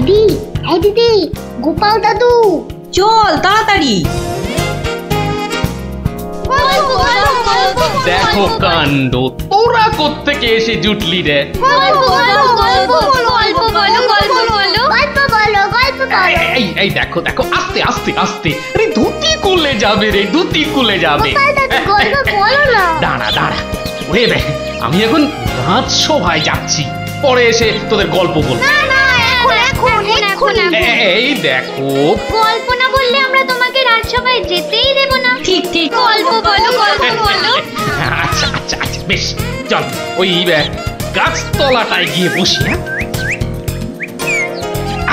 দিদি, এই দিদি, গোপাল দাদু, চল তাড়াতাড়ি। দেখো কাণ্ড, তোরা কোত্থেকে এসে জুটলি রে? এই দেখো দেখো, আস্তে আস্তে আস্তে, আরে ধুতি খুলে যাবে রে, ধুতি খুলে যাবে। দাঁড়া দাঁড়া, ওরে রে, আমি এখন রাজসভায় যাচ্ছি, পরে এসে তোদের গল্প বলবো। এই দেখো, গল্প না বললে আমরা তোমাকে রাজসভায় যেতেই দেব না। ঠিক ঠিক, গল্প বলো, গল্প বলো। আচ্ছা আচ্ছা আচ্ছা, বেশ, চল ওই গাছতলাটায় গিয়ে বসি।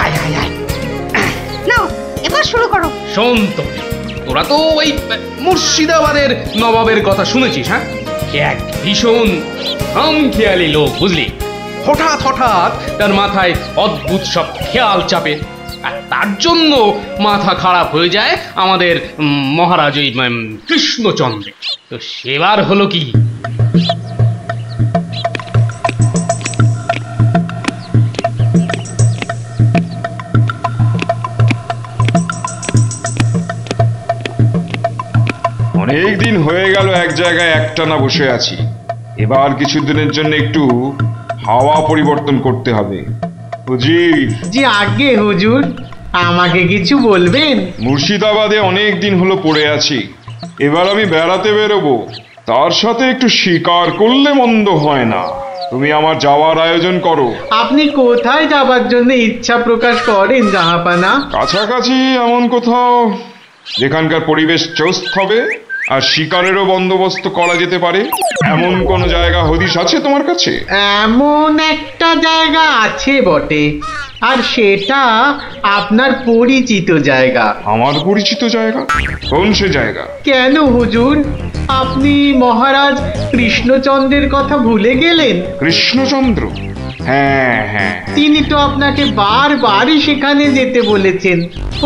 আয় আয় আয়, নাও এবার শুরু করো। শোন তো, তোরা তো ওই মুর্শিদাবাদের নবাবের কথা শুনেছিস? হ্যাঁ, এক ভীষণ খামখেয়ালি লোক, বুঝলি। হঠাৎ হঠাৎ তার মাথায় অদ্ভুত সব খেয়াল চাপে, আর তার জন্য মাথা খারাপ হয়ে যায় আমাদের মহারাজ ওই কৃষ্ণচন্দ্র। তো সেবার হলো কি, অনেক দিন হয়ে গেল এক জায়গায় একটানা বসে আছি। এবার কিছুদিনের জন্য একটু হাওয়া পরিবর্তন করতে হবে। হুজুর জি আগে হুজুর, আমাকে কিছু বলবেন? মুর্শিদাবাদে অনেক দিন হলো পড়ে আছি, এবার আমি বেড়াতে বেরোবো, তার সাথে একটু শিকার করলে মন্দ হয় না। তুমি আমার যাওয়ার আয়োজন করো। আপনি কোথায় যাবার জন্য ইচ্ছা প্রকাশ করেন জাহাপানা? কাছাকাছি এমন কোথাও যেখানকার পরিবেশ চৌস্ত হবে আর শিকারেরও বন্দোবস্ত করা যেতে পারে, এমন কোন জায়গা হদিশ আছে তোমার কাছে? এমন একটা জায়গা আছে বটে, আর সেটা আপনার পরিচিত জায়গা। আমার পরিচিত জায়গা? কোন সে জায়গা? কেন হুজুর, আপনি মহারাজ কৃষ্ণচন্দ্রের কথা ভুলে গেলেন? কৃষ্ণচন্দ্র? হ্যাঁ হ্যাঁ, তিনি তো আপনাকে বারবারই সেখানে যেতে বলেছেন।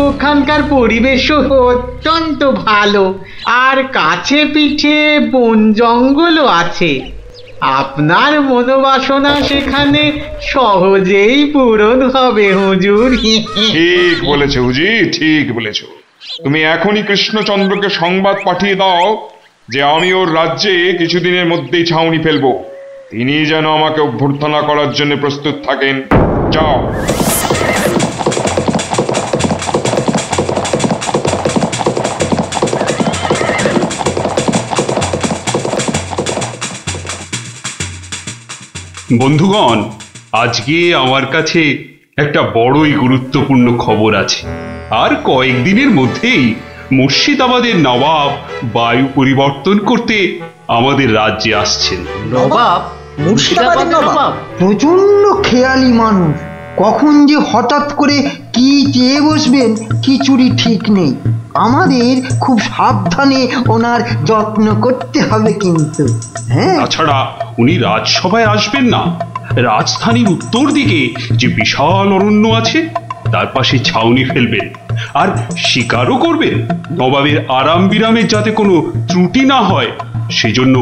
ওখানকার পরিবেশও অত্যন্ত ভালো, আর কাছে পিঠে বন জঙ্গলও আছে। আপনার মনোবাসনা সেখানে সহজেই পূরণ হবে হুজুর। ঠিক বলেছো হুজি, ঠিক বলেছো। তুমি এখনই কৃষ্ণচন্দ্রকে সংবাদ পাঠিয়ে দাও যে আমি ওর রাজ্যে কিছুদিনের মধ্যেই ছাউনি ফেলবো। তিনি যেন আমাকে অভ্যর্থনা করার জন্য প্রস্তুত থাকেন। যাও। বন্ধুগণ, আজকে আমার কাছে একটা বড়ই গুরুত্বপূর্ণ খবর আছে। আর কয়েকদিনের মধ্যেই মুর্শিদাবাদের নবাব বায়ু পরিবর্তন করতে আমাদের রাজ্যে আসছেন। নবাব? মুর্শিদাবাদের নবাব? প্রচন্ড খেয়ালি মানুষ, কখন যে হঠাৎ করে কি চেয়ে বসবেন কিছুরই ঠিক নেই। আমাদের খুব সাবধানে ওনার যত্ন করতে হবে কিন্তু। হ্যাঁ, তাছাড়া উনি রাজসভায় আসবেন না, রাজধানীর উত্তর দিকে যে বিশাল অরণ্য আছে তার পাশে ছাউনি ফেলবেন, আর শিকারও করবেন। নবাবের আরাম বিরামের যাতে কোনো ত্রুটি না হয় সেজন্য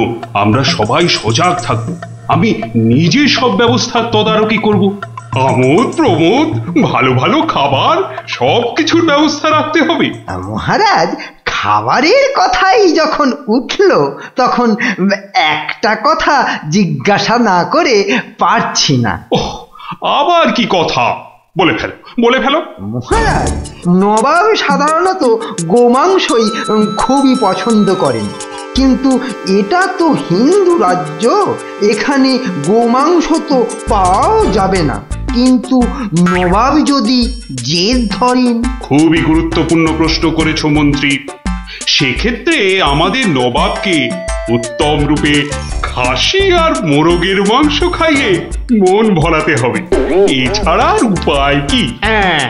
আমরা সবাই সজাগ থাকব। আমি নিজে সব ব্যবস্থার তদারকি করব। আমোদ প্রমোদ, ভালো ভালো খাবার, সব কিছুর ব্যবস্থা রাখতে হবে। মহারাজ, খাবারের কথাই যখন উঠলো তখন একটা কথা জিজ্ঞাসা না করে পারছি না। ওহ, আবার কি কথা? বলে ফেলো, বলে ফেলো। মহারাজ, নবাব সাধারণত গোমাংসই খুবই পছন্দ করেন, কিন্তু এটা তো হিন্দু রাজ্য, এখানে গোমাংস তো পাওয়াও যাবে না। কিন্তু নবাব যদি জেদ ধরেন। খুবই গুরুত্বপূর্ণ প্রশ্ন করেছো মন্ত্রী। সেক্ষেত্রে আমাদের নবাবকে উত্তম রূপে খাসি আর মোরগের মাংস খাইয়ে মন ভরাতে হবে। এছাড়া আর উপায় কি? হ্যাঁ,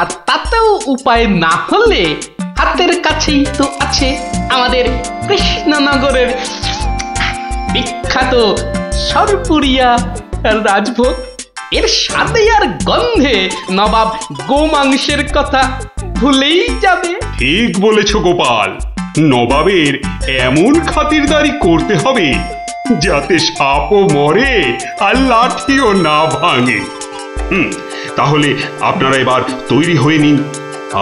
আর তাতেও উপায় না হলে হাতের কাছেই তো আছে আমাদের কৃষ্ণনগরের বিখ্যাত সরপুরিয়া রাজভোগ। এর সাথে আর গন্ধে নবাব গোমাংসের কথা ভুলেই যাবে। ঠিক বলেছো গোপাল, নবাবের এমন খাতিরদারি করতে হবে যাতে সাপও মরে আর লাঠিও না ভাঙে। তাহলে আপনারা এবার তৈরি হয়ে নিন,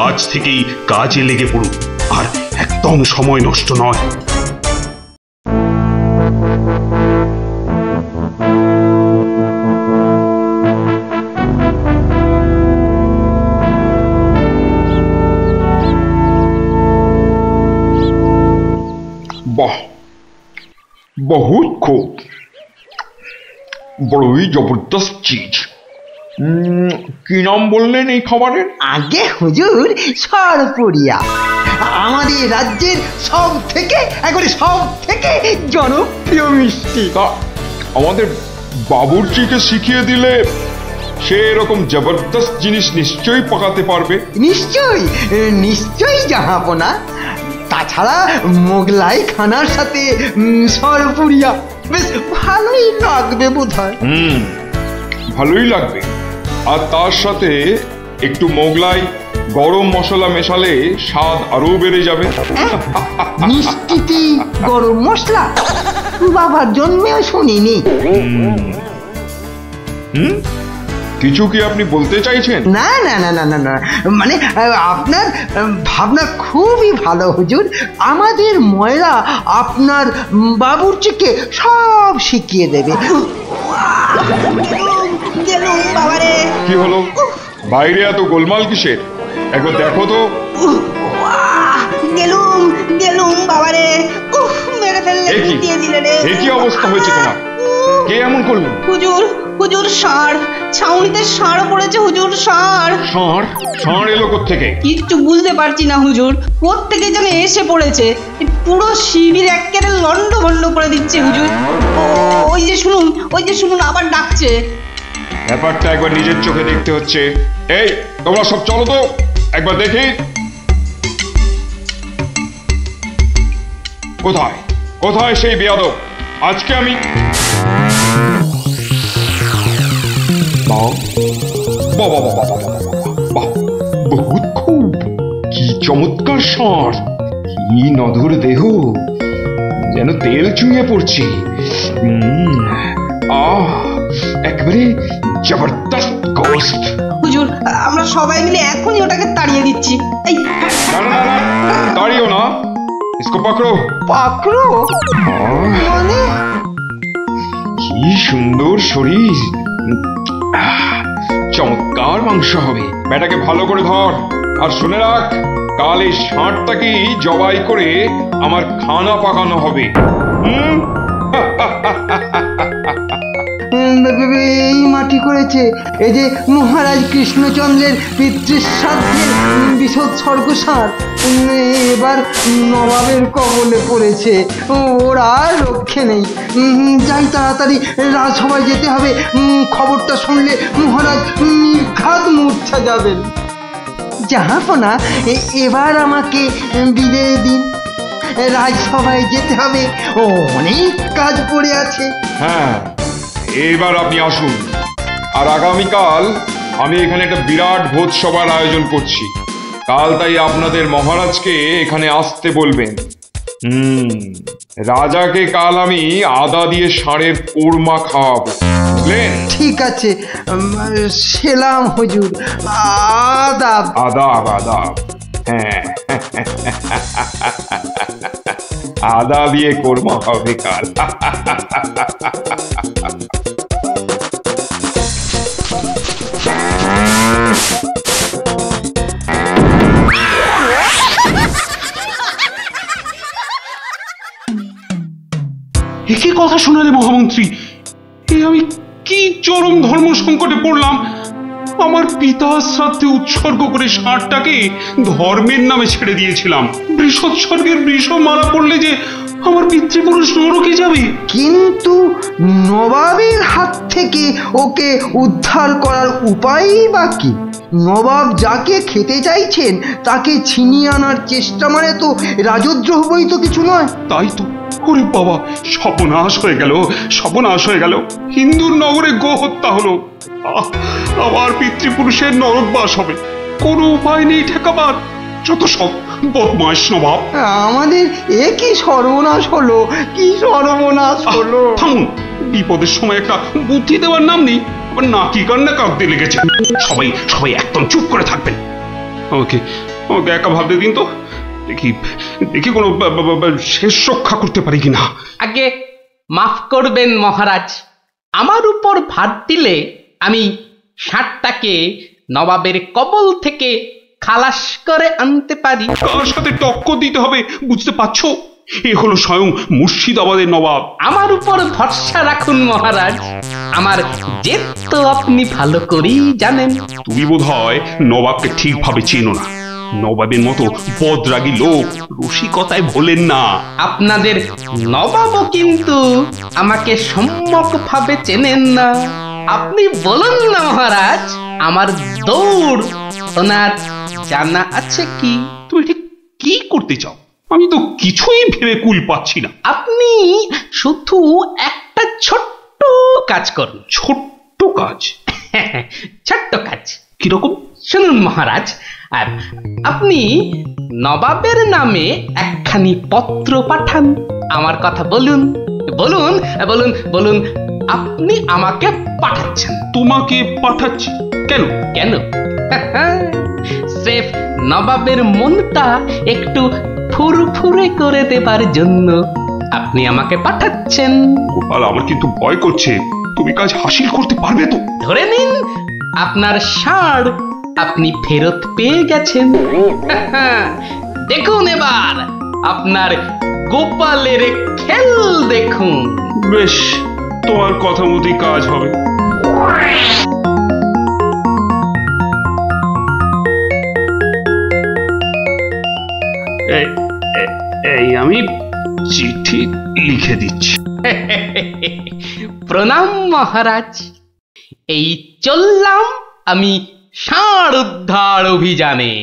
আজ থেকেই কাজে লেগে পড়ুন, আর একদম সময় নষ্ট নয়। বাহ, বহুত খুব, বড়ই জবরদস্ত চিজ। কি নাম বললেন এই খাবারের? আগে হুজুর সরপুরিয়া, আমাদের রাজ্যের সব থেকে জনপ্রিয় মিষ্টি। তা আমাদের বাবুর্চিকে শিখিয়ে দিলে সে এরকম জবরদস্ত জিনিস নিশ্চয়ই পাকাতে পারবে। নিশ্চয়ই জাহাপনা। তাছাড়া মোগলাই খানার সাথে সরপুরিয়া বেশ ভালোই লাগবে বোধহয়। ভালোই লাগবে, আর তার সাথে একটু মোগলাই গরম মশলা মেশালে স্বাদ আরো বেড়ে যাবে। মিষ্টিতে গরম মশলা বাবার জন্মেও শুনিনি। কিছু কি আপনি বলতে চাইছেন? না না না না না না, মানে আপনার ভাবনা খুবই ভালো হুজুর। আমাদের ময়রা আপনার বাবুর্চিকে সব শিখিয়ে দেবে। কি হলো, বাইরে এত গোলমাল কিসের? একবার দেখো তো। কি অবস্থা হয়েছে তোমার? কে এমন করলো? হুজুর ষাঁড়, ছাউনিতে ষাঁড় পড়েছে হুজুর। ষাঁড় এলো কোত্থেকে? কিচ্ছু বুঝতে পারছি না হুজুর, কোত্থেকে যেন এসে পড়েছে, পুরো শিবির একেবারে লন্ডভন্ড করে দিচ্ছে হুজুর। ওই যে শুনুন আবার ডাকছে। ব্যাপারটা একবার নিজের চোখে দেখতে হচ্ছে। এই তোমরা সব চলো তো একবার দেখি। কোথায় সেই বেয়াদব? আজকে আমি বহুত খুব, কি চমৎকার ষাঁড়, কি নধর দেহ, যেন তেল চুইয়ে পড়ছে। একেবারে জবরদস্ত গোস্ত। হুজুর আমরা সবাই মিলে এখনই ওটাকে তাড়িয়ে দিচ্ছি। এই না, তাড়িও না, इसको पकड़ो। মানে কি সুন্দর শরীর, চমৎকার মাংস হবে। বেটাকে ভালো করে ধর, আর শুনে রাখ, কাল এই ষাঁড়টাকেই জবাই করে আমার খানা পাকানো হবে। এই মাটি করেছে, এই যে মহারাজ কৃষ্ণচন্দ্রের পিতৃশ্রাদ্ধের বিসৎসর্গ সার এবার নবাবের কবলে পড়েছে। ওর আর রক্ষে নেই। যাই তাড়াতাড়ি রাজসভায় যেতে হবে। খবরটা শুনলে মহারাজ নির্ঘাত মূর্ছা যাবেন। জাহাপনা, এবার আমাকে বিদায় দিন, রাজসভায় যেতে হবে, অনেক কাজ পড়ে আছে। হ্যাঁ, এবার আপনি আসুন। আর আগামীকাল আমি এখানে একটা বিরাট ভোজসভার আয়োজন করছি। কাল তাই আপনাদের মহারাজকে এখানে আসতে বলবেন। রাজাকে কাল আমি আদা দিয়ে ষাঁড়ের কোরমা খাওয়াবো, বুঝলেন? ঠিক আছে, সেলাম হুজুর। আদাব। হ্যাঁ, আদা দিয়ে কোরমা হবে কাল। কি কথা শোনালে মহামন্ত্রী? আমি কি চরম ধর্ম সংকটে পড়লাম। আমার পিতা শ্রাদ্ধে উৎসর্গ করে ষাঁড়টাকে ধর্মের নামে ছেড়ে দিয়েছিলাম। বৃষৎসর্গের বৃষ মারা পড়লে যে আমার পিতৃপুরুষ নরকে যাবে। কিন্তু নবাবের হাত থেকে ওকে উদ্ধার করার উপায়ই বা কি? নবাব যাকে খেতে চাইছেন তাকে ছিনিয়ে আনার চেষ্টা মানে তো রাজদ্রোহ বই তো কিছু নয়। তাই তো। ওরে বাবা, সর্বনাশ হয়ে গেল। হিন্দুর নগরে গো হত্যা হলো। আবার পিতৃপুরুষের নরকবাস হবে। কোনো উপায় নেই ঠেকাবার। যত সব বদমাইশ নবাব। আমাদের কি সর্বনাশ হলো! থামুন, বিপদের সময় একটা বুদ্ধি দেওয়ার নাম নেই। আবার নাকি কান্না কাঁদতে লেগেছে। সবাই সবাই একদম চুপ করে থাকবেন। আমাকে আমাকে একা ভাবতে দিন তো, দেখি দেখি কোনো শেষ রক্ষা করতে পারি কিনা। আগে মাফ করবেন মহারাজ, আমার উপর ভার দিলে আমি ষাঁড়টাকে নবাবের কবল থেকে খালাস করে আনতে পারি। কার সাথে টক্কর দিতে হবে বুঝতে পারছো? এ হলো স্বয়ং মুর্শিদাবাদের নবাব। আমার উপর ভরসা রাখুন মহারাজ, আমার জেদ তো আপনি ভালো করেই জানেন। তুমি বোধহয় নবাবকে ঠিকভাবে চেনো না। নবাবের মতো বদরাগী লোক রসিকতায় ভোলেন না। আপনাদের নবাবও কিন্তু আমাকে সম্যকভাবে চেনেন না। আপনি বলুন না মহারাজ, আমার দৌড় ওনার জানা আছে কি? তুমি ঠিক কি করতে চাও? আমি তো কিছুই ভেবে কুল পাচ্ছি না। আপনি শুধু একটা ছোট্ট কাজ করুন। ছোট্ট কাজ? ছোট্ট কাজ কিরকম? শুনুন মহারাজ, আর আপনি নবাবের নামে একখানি পত্র পাঠান। আমার কথা বলুন বলুন বলুন বলুন, আপনি আমাকে পাঠাচ্ছেন। তোমাকে পাঠাচ্ছি? কেন কেন? স্রেফ নবাবের মনটা একটু ফুরফুরে করে দেবার জন্য আপনি আমাকে পাঠাচ্ছেন। গোপাল, আমার কিন্তু ভয় করছে। তুমি কাজ হাসিল করতে পারবে তো? ধরে নিন আপনার ষাঁড় আপনি ফেরত পেয়ে গেছেন। দেখুন এবার আপনার গোপালের খেল দেখুন। বেশ, তোমার কথা মতোই কাজ হবে। এই আমি চিঠি লিখে দিচ্ছি। প্রণাম মহারাজ, এই চললাম আমি ষাঁড় উদ্ধার অভিযানে।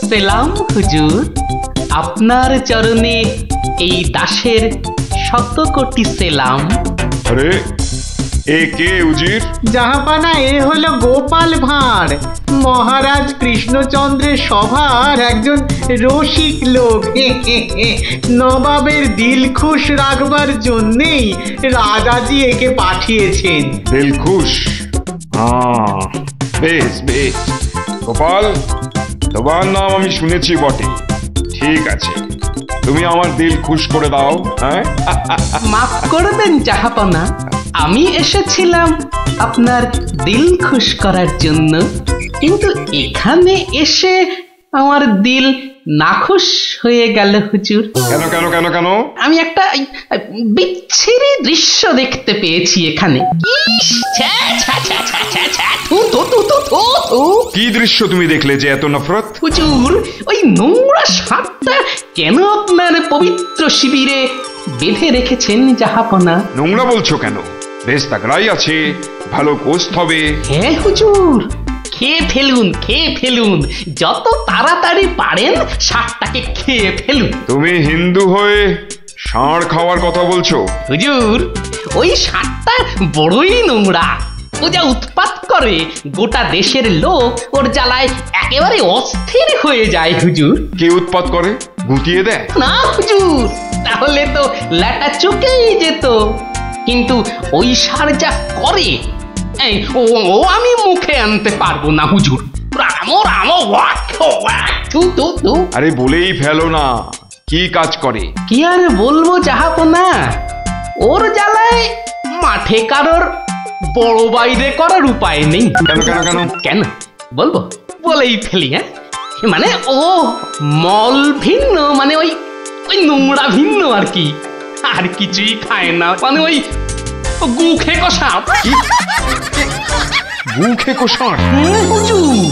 সেলাম হুজুর, আপনার চরণে এই দাসের শত কোটি সেলাম। আরে এ কে উজির? জাহাপানা, এ হলো গোপাল ভাঁড়, মহারাজ কৃষ্ণচন্দ্রের সভার একজন রসিক লোক। নবাবের দিল খুশ রাখবার জন্যেই রাজাজি একে পাঠিয়েছেন। দিলখুশ? বেশ বেশ। গোপাল, তোমার নাম আমি শুনেছি বটে। ঠিক আছে, তুমি আমার দিল খুশ করে দাও। হ্যাঁ, মাফ করবেন জাহাপনা, আমি এসেছিলাম আপনার দিল খুশ করার জন্য, কিন্তু এখানে এসে আমার দিল নাখুশ হয়ে গেল হুজুর। কেন কেন কেন কেন? আমি একটা বিচ্ছিরি দৃশ্য দেখতে পেয়েছি এখানে। ইস, ছ্যা, ছ্যা, ছ্যা, ছ্যা, ছ্যা, ছ্যা, থু, থু, থু, থু, থু, থু। কি দৃশ্য তুমি দেখলে যে এত নফরত? হুজুর, ওই নোংরা ষাঁড়টা কেন আপনার পবিত্র শিবিরে বেঁধে রেখেছেন জাহাপনা? নোংরা বলছো কেন? বেশ তাগড়াই আছে, ভালো গোস্ত হবে। হ্যাঁ হুজুর, খেয়ে ফেলুন, খেয়ে ফেলুন, যত তাড়াতাড়ি পারেন ষাঁড়টাকে খেয়ে ফেলুন। তুমি হিন্দু হয়ে ষাঁড় খাওয়ার কথা বলছো? হুজুর, ওই ষাঁড়টা বড়ই নোংরা। ও যা উৎপাত করে, গোটা দেশের লোক ওর জ্বালায় একেবারে অস্থির হয়ে যায় হুজুর। কে উৎপাত করে? গুটিয়ে দেয়? না হুজুর, তাহলে তো ল্যাটা চুকেই যেত। কিন্তু ওই ষাঁড় যা করে, এই ও আমি মুখে আনতে পারবো না হুজুর। রামো রামো ওয়াক ওয়াক, থু থু থু। আরে বলেই ফেলো না, কি কাজ করে? কি আর বলবো জাহাপনা, ওর জ্বালায় মাঠে কারোর বড় বাইরে করার উপায় নেই। কেন কেন কেন? কেন বলবো? বলেই ফেলি। হ্যাঁ, মানে ও মল ভিন্ন, মানে ওই ওই নোংরা ভিন্ন আর কি, আর কিছুই খায় না। মানে ওই গু খেকো ষাঁড়। গু খেকো ষাঁড়? হুজুর,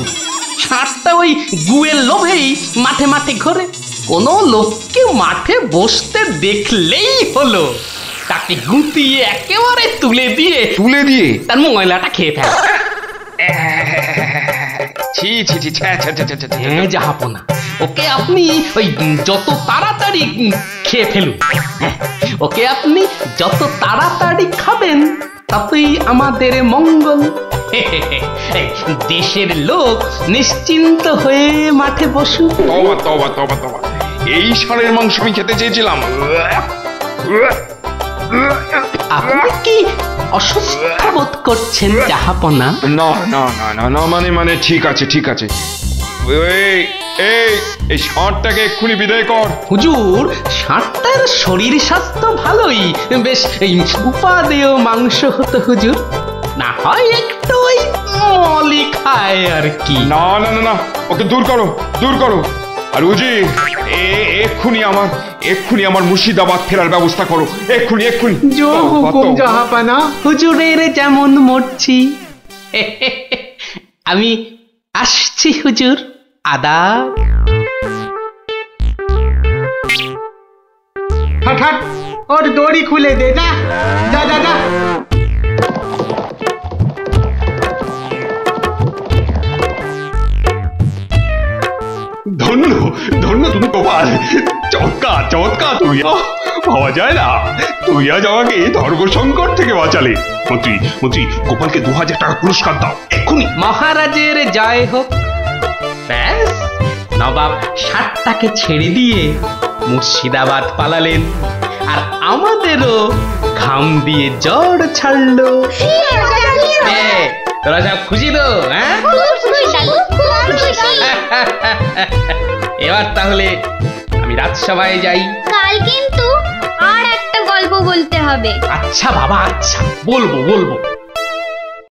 ষাঁড়টা ওই গুয়ের লোভেই মাঠে মাঠে ঘোরে। কোনো লোককে মাঠে বসতে দেখলেই হলো তাকে গুটিয়ে একেবারে তুলে দিয়ে তার ময়লাটা খেয়ে ফেলে। ছি ছি ছি, ছ্যা, ছ্যা, ছ্যা, ছ্যা, ছ্যা, ছ্যা। হ্যাঁ জাহাপনা, ওকে আপনি ওই যত তাড়াতাড়ি খেয়ে ফেলুন। হ্যাঁ, ওকে আপনি যত তাড়াতাড়ি খাবেন ততই আমাদের মঙ্গল। এই, দেশের লোক নিশ্চিন্ত হয়ে মাঠে বসুক। তবা তবা তবা তবা, এই ষাঁড়ের মাংস আমি খেতে চেয়েছিলাম। আপনি কি অসুস্থ বোধ করছেন জাহাপনা? না না না না না, মানে ঠিক আছে ঠিক আছে। এই এই এই ষাঁড়টাকে এক্ষুনি বিদায় কর। হুজুর, ষাঁড়টার শরীর স্বাস্থ্য ভালোই, বেশ এই উপাদেয় মাংস হতো হুজুর। না হয় একটু ওই মলি খায় আর কি। না না না না, ওকে দূর করো দূর করো। আর উজি, এক্ষুনি আমার মুর্শিদাবাদ ফেরার ব্যবস্থা করো, এক্ষুনি এক্ষুনি। জো হুকুম জাহাপানা। হুজুরের যেমন মরছি। আমি আসছি হুজুর, আদাব। হাট হাট, ওর দড়ি খুলে দে, যা যা যা যা। ধন্য ধন্য তুমি গোপাল, চমৎকার চমৎকার। তুই ভাবা যায় না, তুই আজ আমাকে ধর্ম সংকট থেকে বাঁচালে। মন্ত্রী মন্ত্রী, গোপালকে 2000 টাকা পুরস্কার দাও এক্ষুনি। মহারাজের জয় হোক। ব্যাস, নবাব ষাটটাকে ছেড়ে দিয়ে মুর্শিদাবাদ পালালেন, আর আমাদেরও ঘাম দিয়ে জ্বর ছাড়লো। তোরা সব খুশি তো? হ্যাঁ, এবার তাহলে আমি রাজসভায় যাই। কাল কিন্তু আর একটা গল্প বলতে হবে। আচ্ছা বাবা, আচ্ছা, বলবো বলবো।